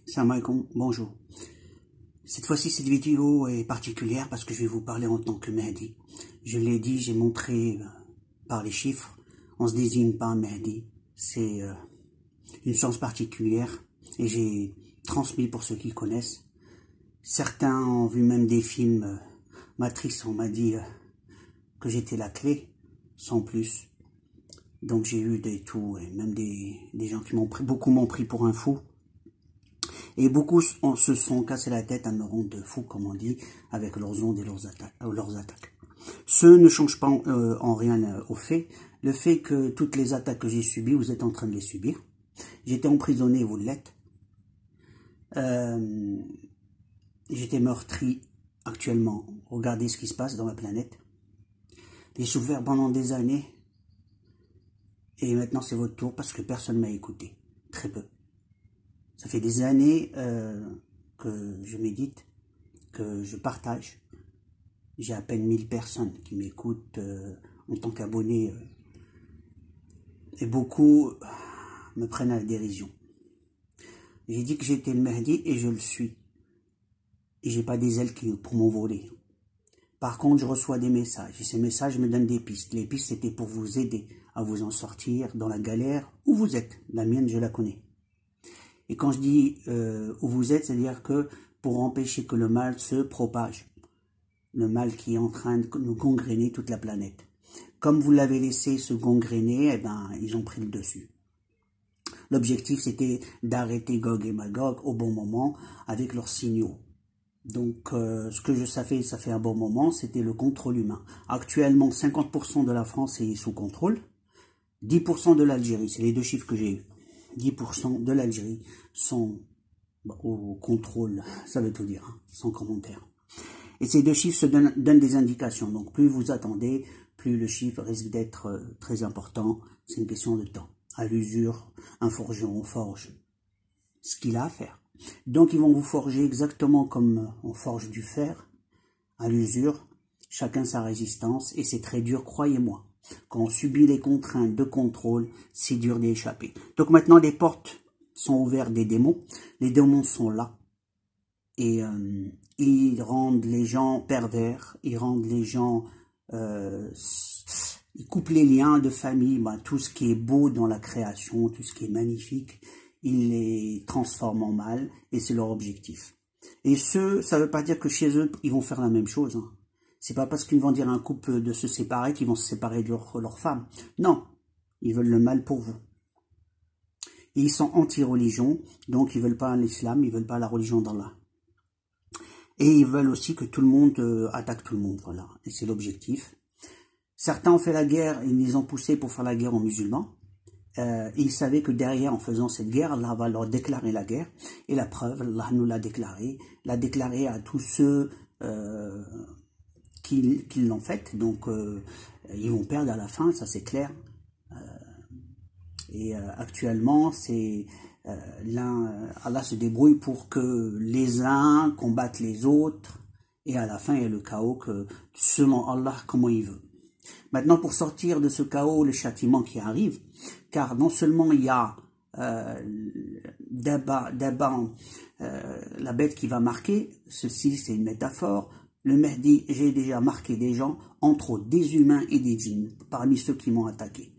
Salam alaikum, bonjour. Cette fois-ci, cette vidéo est particulière parce que je vais vous parler en tant que Mahdi. Je l'ai dit, j'ai montré par les chiffres, on se désigne pas un Mahdi. C'est une chance particulière et j'ai transmis pour ceux qui connaissent. Certains ont vu même des films Matrix, on m'a dit que j'étais la clé, sans plus. Donc j'ai eu des tout, et même des gens qui m'ont pris, beaucoup m'ont pris pour un fou. Et beaucoup se sont cassés la tête à me rendre de fou, comme on dit, avec leurs ondes et leurs attaques. Ce ne change pas en rien au fait. Le fait que toutes les attaques que j'ai subies, vous êtes en train de les subir. J'étais emprisonné, vous l'êtes. J'étais meurtri actuellement. Regardez ce qui se passe dans la planète. J'ai souffert pendant des années. Et maintenant, c'est votre tour parce que personne ne m'a écouté. Très peu. Ça fait des années que je médite, que je partage. J'ai à peine 1000 personnes qui m'écoutent en tant qu'abonné. Et beaucoup me prennent à la dérision. J'ai dit que j'étais le Mahdi et je le suis. Et j'ai pas des ailes pour m'envoler. Par contre, je reçois des messages. Et ces messages me donnent des pistes. Les pistes, c'était pour vous aider à vous en sortir dans la galère où vous êtes. La mienne, je la connais. Et quand je dis où vous êtes, c'est-à-dire que pour empêcher que le mal se propage. Le mal qui est en train de nous gangréner toute la planète. Comme vous l'avez laissé se gangréner, eh ben, ils ont pris le dessus. L'objectif, c'était d'arrêter Gog et Magog au bon moment avec leurs signaux. Donc, ce que ça fait un bon moment, c'était le contrôle humain. Actuellement, 50% de la France est sous contrôle, 10% de l'Algérie, c'est les deux chiffres que j'ai eu. 10% de l'Algérie sont au contrôle, ça veut tout dire, hein, sans commentaire. Et ces deux chiffres se donnent des indications. Donc plus vous attendez, plus le chiffre risque d'être très important. C'est une question de temps. À l'usure, un forgeron forge ce qu'il a à faire. Donc ils vont vous forger exactement comme on forge du fer, à l'usure, chacun sa résistance. Et c'est très dur, croyez-moi. Quand on subit les contraintes de contrôle, c'est dur d'y échapper. Donc maintenant, les portes sont ouvertes des démons. Les démons sont là. Et ils rendent les gens pervers. Ils rendent les gens... ils coupent les liens de famille. Ben, tout ce qui est beau dans la création, tout ce qui est magnifique, ils les transforment en mal. Et c'est leur objectif. Et ça ne veut pas dire que chez eux, ils vont faire la même chose. Hein. C'est pas parce qu'ils vont dire à un couple de se séparer qu'ils vont se séparer de leur femme. Non, ils veulent le mal pour vous. Et ils sont anti-religion, donc ils veulent pas l'islam, ils veulent pas la religion d'Allah. Et ils veulent aussi que tout le monde attaque tout le monde, voilà. Et c'est l'objectif. Certains ont fait la guerre, ils les ont poussés pour faire la guerre aux musulmans. Ils savaient que derrière, en faisant cette guerre, Allah va leur déclarer la guerre. Et la preuve, Allah nous l'a déclaré à tous ceux qui l'ont fait. Donc, ils vont perdre à la fin, ça c'est clair. Actuellement, c'est Allah se débrouille pour que les uns combattent les autres. Et à la fin, il y a le chaos que, selon Allah, comment il veut. Maintenant, pour sortir de ce chaos, le châtiment qui arrive, car non seulement il y a la bête qui va marquer, ceci c'est une métaphore, le Mahdi, j'ai déjà marqué des gens, entre autres des humains et des djinns, parmi ceux qui m'ont attaqué.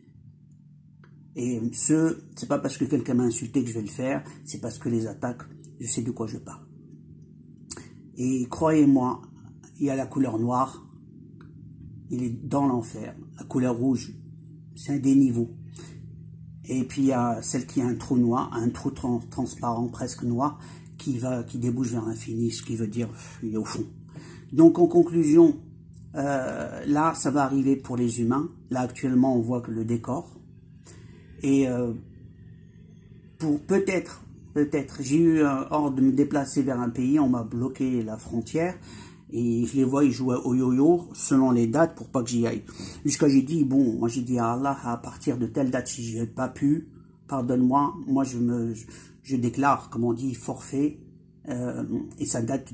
Et c'est pas parce que quelqu'un m'a insulté que je vais le faire, c'est parce que les attaques, je sais de quoi je parle. Et croyez-moi, il y a la couleur noire, il est dans l'enfer. La couleur rouge, c'est un déniveau. Et puis il y a celle qui a un trou noir, un trou transparent, presque noir, qui débouche vers l'infini, ce qui veut dire il est au fond. Donc en conclusion, là ça va arriver pour les humains. Là actuellement on voit que le décor. Et pour peut-être, j'ai eu ordre de me déplacer vers un pays, on m'a bloqué la frontière. Et je les vois, ils jouent au yo-yo selon les dates pour pas que j'y aille. Jusqu'à j'ai dit, bon, moi j'ai dit à Allah, à partir de telle date, si je n'ai pas pu, pardonne-moi, moi je déclare, comme on dit, forfait. Et ça date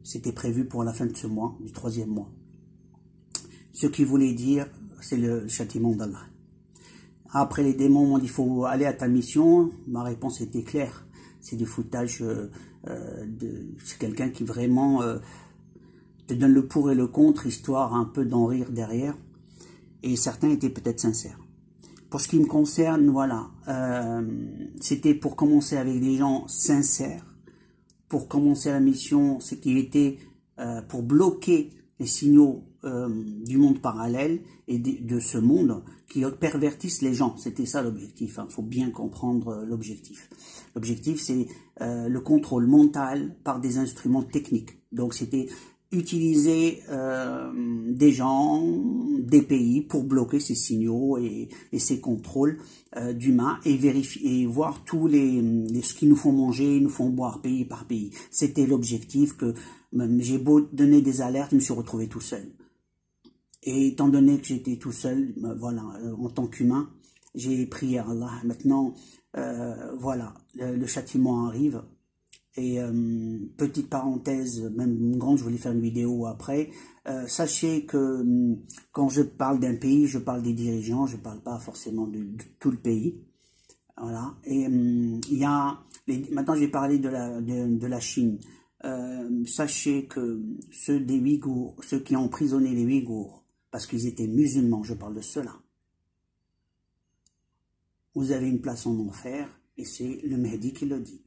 c'était prévu pour la fin de ce mois, du 3e mois. Ce qui voulait dire, c'est le châtiment d'Allah. Après les démons m'ont dit, il faut aller à ta mission. Ma réponse était claire. c'est du foutage, c'est quelqu'un qui vraiment te donne le pour et le contre, histoire un peu d'en rire derrière. Et certains étaient peut-être sincères. Pour ce qui me concerne, voilà, c'était pour commencer avec des gens sincères. Pour commencer la mission, c'est qu'il était pour bloquer les signaux du monde parallèle et de ce monde qui pervertissent les gens. C'était ça l'objectif, hein. Faut bien comprendre l'objectif. L'objectif, c'est le contrôle mental par des instruments techniques. Donc c'était utiliser des gens, des pays pour bloquer ces signaux et ces contrôles d'humains et vérifier et voir tous ce qu'ils nous font manger, ils nous font boire pays par pays. C'était l'objectif que j'ai beau donner des alertes, je me suis retrouvé tout seul. Et étant donné que j'étais tout seul, voilà, en tant qu'humain, j'ai prié à Allah. Maintenant, voilà, le châtiment arrive. Et petite parenthèse, même grande, je voulais faire une vidéo après. Sachez que quand je parle d'un pays, je parle des dirigeants, je parle pas forcément de tout le pays. Voilà. Et il y a maintenant je vais parler de la Chine. Sachez que ceux des Ouïghours, ceux qui ont emprisonné les Ouïghours, parce qu'ils étaient musulmans, je parle de cela. Vous avez une place en enfer, et c'est le Mehdi qui le dit.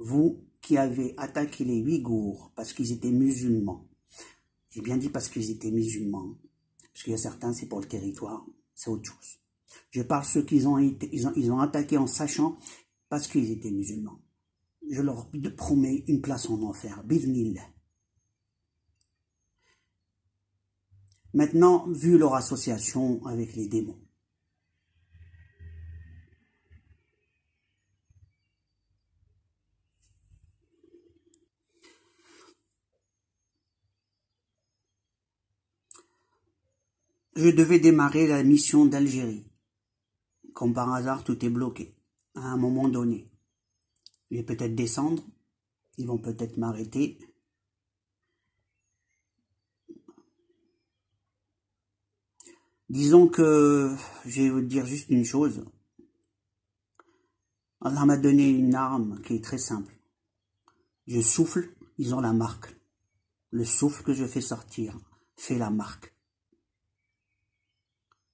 Vous qui avez attaqué les Ouïghours parce qu'ils étaient musulmans, j'ai bien dit parce qu'ils étaient musulmans, parce qu'il y a certains, c'est pour le territoire, c'est autre chose. Je parle ceux qui ils ont attaqué en sachant parce qu'ils étaient musulmans. Je leur promets une place en enfer, bismillah. Maintenant, vu leur association avec les démons, je devais démarrer la mission d'Algérie. Comme par hasard, tout est bloqué. À un moment donné, je vais peut-être descendre, ils vont peut-être m'arrêter. Disons que, je vais vous dire juste une chose. Allah m'a donné une arme qui est très simple. Je souffle, ils ont la marque. Le souffle que je fais sortir fait la marque.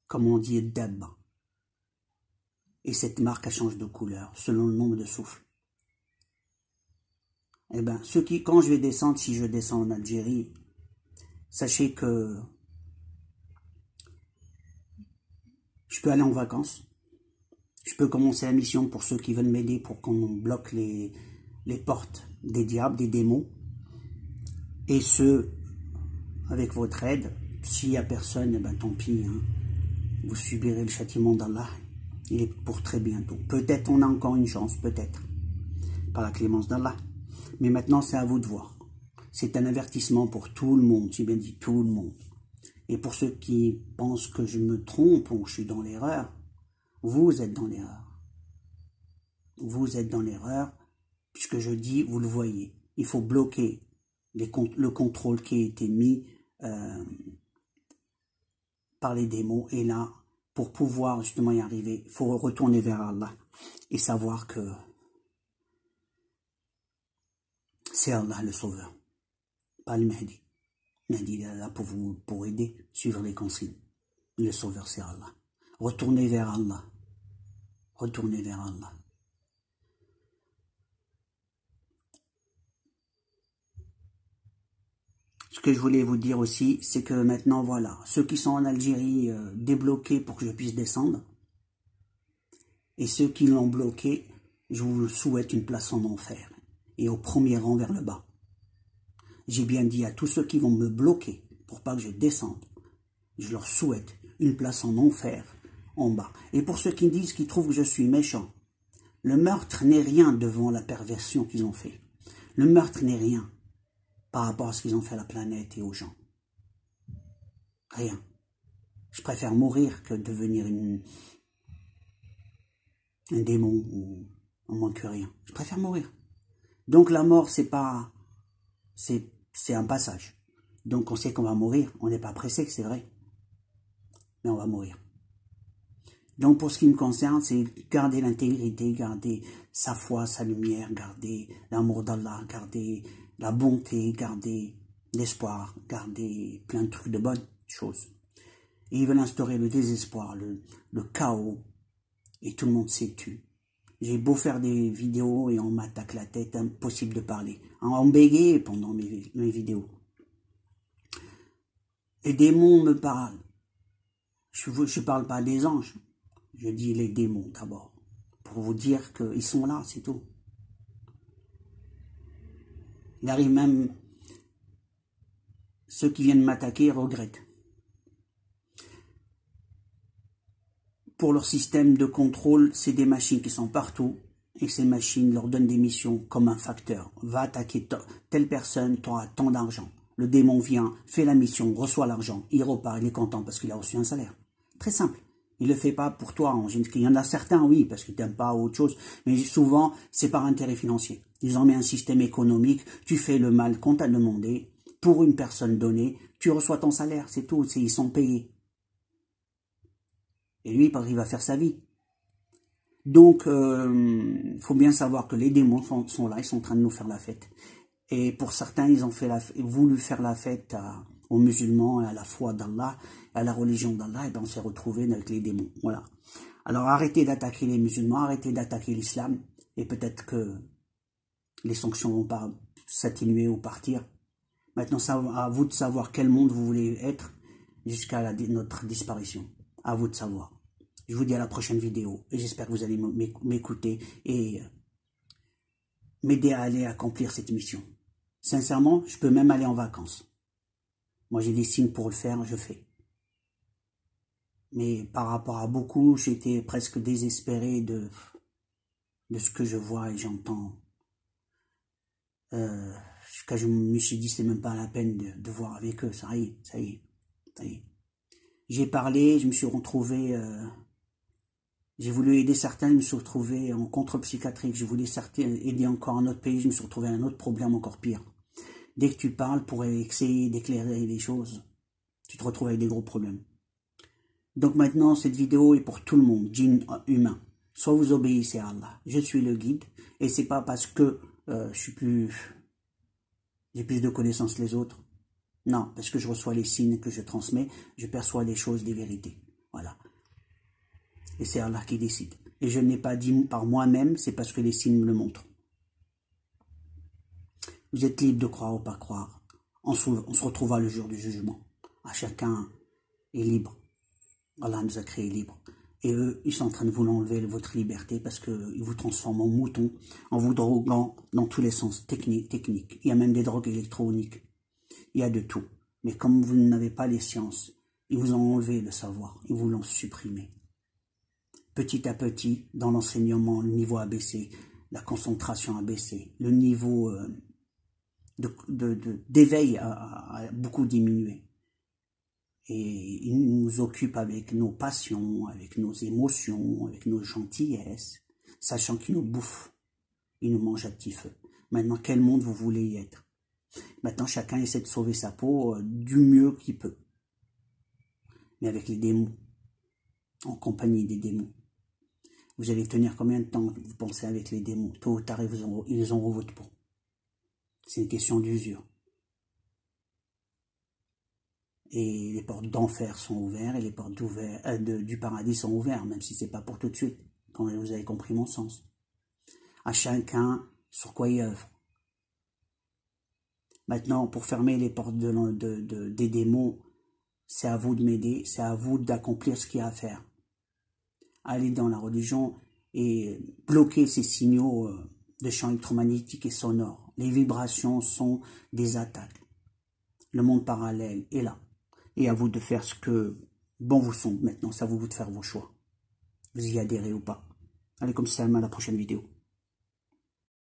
Comme on dit dab. Et cette marque, elle change de couleur selon le nombre de souffles. Eh bien, quand je vais descendre, si je descends en Algérie, sachez que je peux aller en vacances. Je peux commencer la mission pour ceux qui veulent m'aider pour qu'on bloque les portes des diables, des démons. Et ceux, avec votre aide, s'il n'y a personne, eh ben tant pis. Hein. Vous subirez le châtiment d'Allah. Il est pour très bientôt. Peut-être on a encore une chance, peut-être. Par la clémence d'Allah. Mais maintenant, c'est à vous de voir. C'est un avertissement pour tout le monde. J'ai bien dit tout le monde. Et pour ceux qui pensent que je me trompe ou que je suis dans l'erreur, vous êtes dans l'erreur. Vous êtes dans l'erreur, puisque je dis, vous le voyez. Il faut bloquer le contrôle qui a été mis par les démons. Et là, pour pouvoir justement y arriver, il faut retourner vers Allah et savoir que c'est Allah le sauveur, pas le Mehdi. Le Mehdi est là pour aider, suivre les consignes. Le sauveur, c'est Allah. Retournez vers Allah. Retournez vers Allah. Ce que je voulais vous dire aussi, c'est que maintenant, voilà, ceux qui sont en Algérie, débloqués pour que je puisse descendre, et ceux qui l'ont bloqué, je vous souhaite une place en enfer, et au premier rang vers le bas. J'ai bien dit à tous ceux qui vont me bloquer, pour pas que je descende, je leur souhaite une place en enfer, en bas. Et pour ceux qui disent, qui trouvent que je suis méchant, le meurtre n'est rien devant la perversion qu'ils ont fait. Le meurtre n'est rien par rapport à ce qu'ils ont fait à la planète et aux gens. Rien. Je préfère mourir que devenir un démon ou un moins que rien. Je préfère mourir. Donc la mort, c'est un passage. Donc on sait qu'on va mourir. On n'est pas pressé, c'est vrai. Mais on va mourir. Donc pour ce qui me concerne, c'est garder l'intégrité, garder sa foi, sa lumière, garder l'amour d'Allah, garder la bonté, garder l'espoir, garder plein de trucs de bonnes choses. Et ils veulent instaurer le désespoir, le chaos, et tout le monde s'est tu. J'ai beau faire des vidéos et on m'attaque la tête, impossible de parler. On bégayait pendant mes vidéos. Les démons me parlent. Je ne parle pas des anges. Je dis les démons d'abord. Pour vous dire qu'ils sont là, c'est tout. Il arrive même, ceux qui viennent m'attaquer regrettent. Pour leur système de contrôle, c'est des machines qui sont partout. Et ces machines leur donnent des missions comme un facteur. Va attaquer telle personne, tu auras tant d'argent. Le démon vient, fait la mission, reçoit l'argent. Il repart, il est content parce qu'il a reçu un salaire. Très simple. Il ne le fait pas pour toi. Il y en a certains, oui, parce qu'ils t'aiment pas ou autre chose. Mais souvent, c'est par intérêt financier. Ils ont mis un système économique. Tu fais le mal qu'on t'a demandé. Pour une personne donnée, tu reçois ton salaire. C'est tout. Ils sont payés. Et lui, il va faire sa vie. Donc, faut bien savoir que les démons sont là. Ils sont en train de nous faire la fête. Et pour certains, ils ont voulu faire la fête aux musulmans, à la foi d'Allah, à la religion d'Allah, et bien on s'est retrouvé avec les démons. Voilà. Alors arrêtez d'attaquer les musulmans, arrêtez d'attaquer l'islam, et peut-être que les sanctions vont pas s'atténuer ou partir. Maintenant, c'est à vous de savoir quel monde vous voulez être jusqu'à notre disparition. À vous de savoir. Je vous dis à la prochaine vidéo, et j'espère que vous allez m'écouter et m'aider à aller accomplir cette mission. Sincèrement, je peux même aller en vacances. Moi, j'ai des signes pour le faire, je fais. Mais par rapport à beaucoup, j'étais presque désespéré de ce que je vois et j'entends. Jusqu'à je me suis dit, c'est même pas la peine de voir avec eux. Ça y est. J'ai parlé, je me suis retrouvé... j'ai voulu aider certains, je me suis retrouvé en contre-psychiatrique. Je voulais aider encore un autre pays, je me suis retrouvé à un autre problème encore pire. Dès que tu parles pour essayer d'éclairer les choses, tu te retrouves avec des gros problèmes. Donc maintenant, cette vidéo est pour tout le monde, djinn, humain. Soit vous obéissez à Allah. Je suis le guide, et c'est pas parce que j'ai plus de connaissances que les autres. Non, parce que je reçois les signes que je transmets, je perçois les choses, des vérités. Voilà. Et c'est Allah qui décide. Et je n'ai pas dit par moi-même, c'est parce que les signes me le montrent. Vous êtes libre de croire ou pas croire. On se retrouvera le jour du jugement. À chacun est libre. Allah nous a créés libres. Et eux, ils sont en train de vous enlever votre liberté parce qu'ils vous transforment en mouton, en vous droguant dans tous les sens techniques. Il y a même des drogues électroniques. Il y a de tout. Mais comme vous n'avez pas les sciences, ils vous ont enlevé le savoir. Ils vous l'ont supprimé. Petit à petit, dans l'enseignement, le niveau a baissé, la concentration a baissé, le niveau d'éveil a beaucoup diminué. Et ils nous occupent avec nos passions, avec nos émotions, avec nos gentillesses, sachant qu'ils nous bouffent, ils nous mangent à petit feu. Maintenant, quel monde vous voulez y être? Maintenant, chacun essaie de sauver sa peau du mieux qu'il peut. Mais avec les démons, en compagnie des démons. Vous allez tenir combien de temps, vous pensez, avec les démons? Tôt ou tard, ils auront votre peau. C'est une question d'usure. Et les portes d'enfer sont ouvertes et les portes du paradis sont ouvertes, même si c'est pas pour tout de suite, quand vous avez compris mon sens. À chacun sur quoi il œuvre. Maintenant, pour fermer les portes des démons, c'est à vous de m'aider, c'est à vous d'accomplir ce qu'il y a à faire. Aller dans la religion et bloquer ces signaux de champs électromagnétiques et sonores. Les vibrations sont des attaques. Le monde parallèle est là. Et à vous de faire ce que bon vous semble maintenant. C'est à vous de faire vos choix. Vous y adhérez ou pas. Allez, comme ça, à la prochaine vidéo.